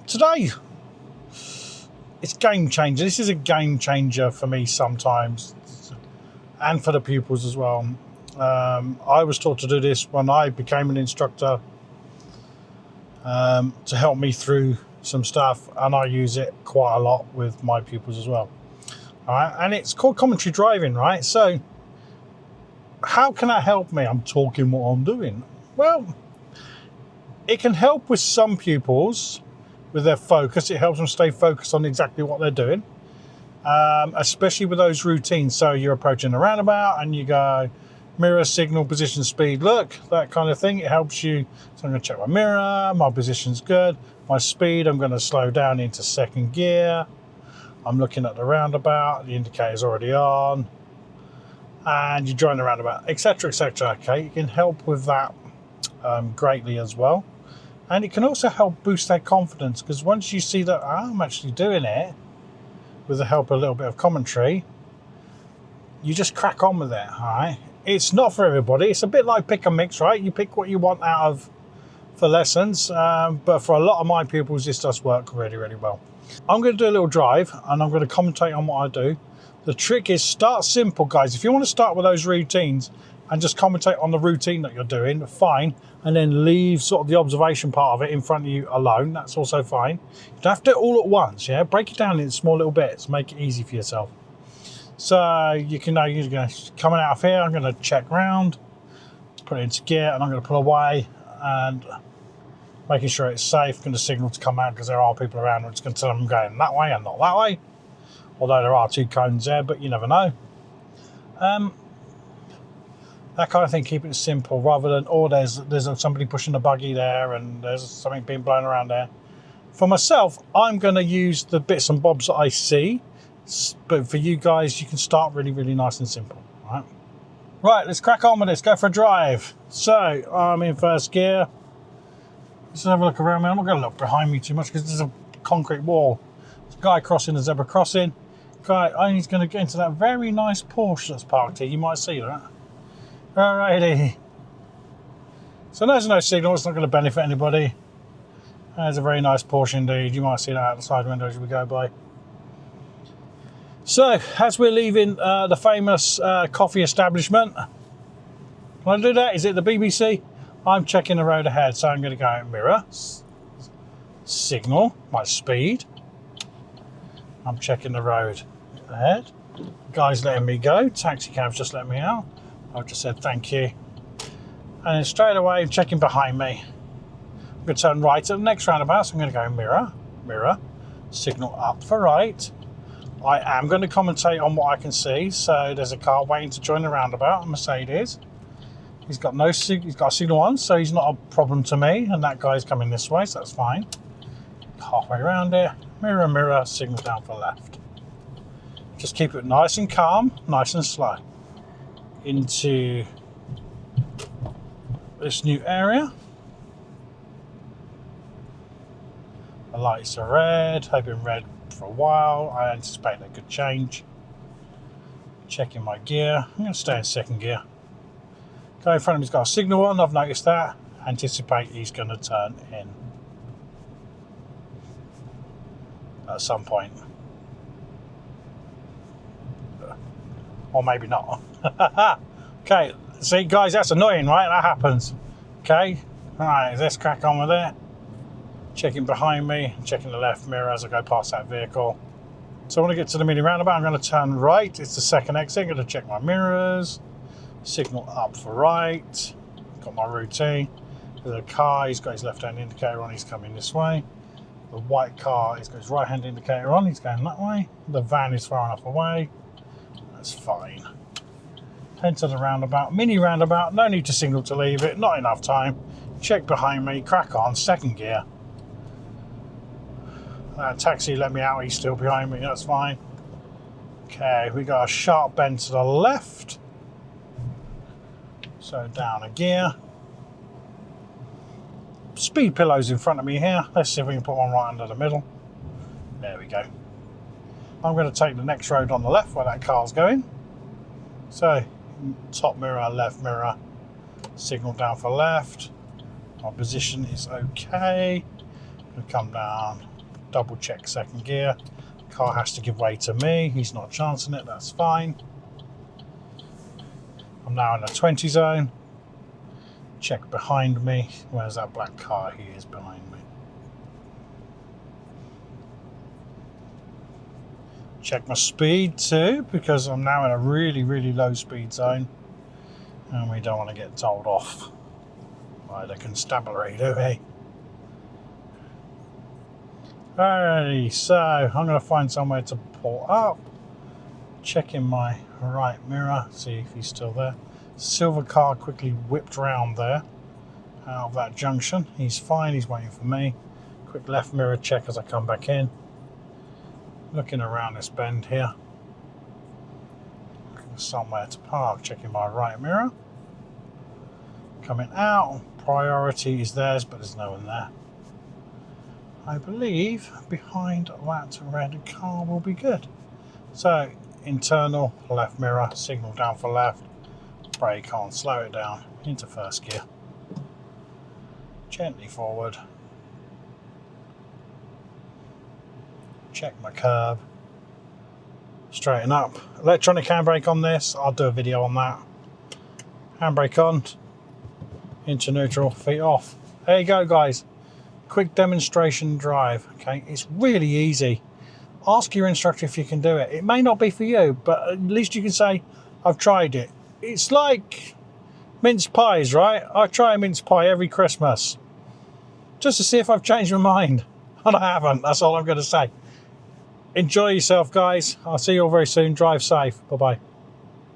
Today, it's game changer. This is a game changer for me sometimes, and for the pupils as well. I was taught to do this when I became an instructor to help me through some stuff, and I use it quite a lot with my pupils as well. All right, and it's called commentary driving, right? So, how can that help me? I'm talking what I'm doing. Well, it can help with some pupils with their focus. It helps them stay focused on exactly what they're doing, especially with those routines. So you're approaching a roundabout and you go mirror, signal, position, speed, look, that kind of thing. It helps you. So I'm going to check my mirror, my position's good, my speed, I'm going to slow down into second gear. I'm looking at the roundabout, the indicator's already on, and you join the roundabout, etc., etc. Okay, it can help with that greatly as well. And it can also help boost their confidence, because once you see that I'm actually doing it with the help of a little bit of commentary, you just crack on with it, all right? It's not for everybody. It's a bit like pick and mix, right? You pick what you want out of for lessons, but for a lot of my pupils, this does work really, really well. I'm going to do a little drive, and I'm going to commentate on what I do. The trick is start simple, guys. If you want to start with those routines and just commentate on the routine that you're doing, fine, and then leave sort of the observation part of it in front of you alone, that's also fine. You don't have to do it all at once, yeah? Break it down in small little bits, make it easy for yourself. So you can know you're going to coming out of here, I'm going to check round, put it into gear, and I'm going to pull away and making sure it's safe. I'm going to signal to come out because there are people around, which is going to tell them I'm going that way and not that way. Although there are two cones there, but you never know. That kind of thing, keep it simple, rather than, oh, there's somebody pushing a buggy there and there's something being blown around there. For myself, I'm going to use the bits and bobs that I see, but for you guys, you can start really, really nice and simple. Right, let's crack on with this, go for a drive. So, I'm in first gear. Let's have a look around me. I'm not going to look behind me too much because there's a concrete wall. There's a guy crossing the zebra crossing. He's going to get into that very nice Porsche that's parked here. You might see that. Alrighty. So there's no signal, it's not going to benefit anybody. There's a very nice Porsche indeed. You might see that out the side window as we go by. So, as we're leaving the famous coffee establishment, can I do that? Is it the BBC? I'm checking the road ahead, so I'm going to go mirror, signal, my speed. I'm checking the road ahead. The guy's letting me go. Taxi cab's just let me out. I've just said thank you. And then straight away, checking behind me. I'm going to turn right at the next roundabout, so I'm going to go mirror, mirror, signal up for right. I am going to commentate on what I can see. So there's a car waiting to join the roundabout, a Mercedes. He's got a signal on, so he's not a problem to me. And that guy's coming this way, so that's fine. Halfway around here, mirror, mirror, signal down for left. Just keep it nice and calm, nice and slow. Into this new area. The lights are red, they've been red for a while. I anticipate they could change. Checking my gear. I'm going to stay in second gear. Guy in front of me's got a signal on, I've noticed that. Anticipate he's going to turn in at some point. Or maybe not. Okay, see guys, that's annoying, right? That happens. Okay, alright, let's crack on with it. Checking behind me, checking the left mirror as I go past that vehicle. So when I get to the mini roundabout, I'm going to turn right. It's the second exit. I'm going to check my mirrors. Signal up for right. Got my routine. There's a car, he's got his left-hand indicator on, he's coming this way. The white car, he's got his right-hand indicator on, he's going that way. The van is far enough away. That's fine. Head to the roundabout, mini roundabout, no need to signal to leave it, not enough time. Check behind me, crack on, second gear. Taxi let me out, he's still behind me, that's fine. Okay, we got a sharp bend to the left. So down a gear. Speed pillows in front of me here. Let's see if we can put one right under the middle. There we go. I'm going to take the next road on the left where that car's going. So, top mirror, left mirror, signal down for left. My position is okay. Come down, double check second gear. Car has to give way to me. He's not chancing it, that's fine. I'm now in a 20 zone. Check behind me. Where's that black car? He is behind me. Check my speed too, because I'm now in a really, really low speed zone. And we don't want to get told off by the constabulary, do we? Alrighty, so I'm going to find somewhere to pull up. Checking my right mirror, see if he's still there. Silver car quickly whipped round there out of that junction. He's fine, he's waiting for me. Quick left mirror check as I come back in. Looking around this bend here. Looking for somewhere to park, checking my right mirror. Coming out, priority is theirs, but there's no one there. I believe behind that red car will be good. So, internal left mirror, signal down for left, brake on, slow it down into first gear, gently forward, check my curb, straighten up, electronic handbrake on this, I'll do a video on that, handbrake on, into neutral, feet off. There you go guys, quick demonstration drive. Okay, it's really easy. Ask your instructor if you can do it. It may not be for you, but at least you can say, I've tried it. It's like mince pies, right? I try a mince pie every Christmas just to see if I've changed my mind. And I haven't, that's all I'm going to say. Enjoy yourself, guys. I'll see you all very soon. Drive safe. Bye-bye.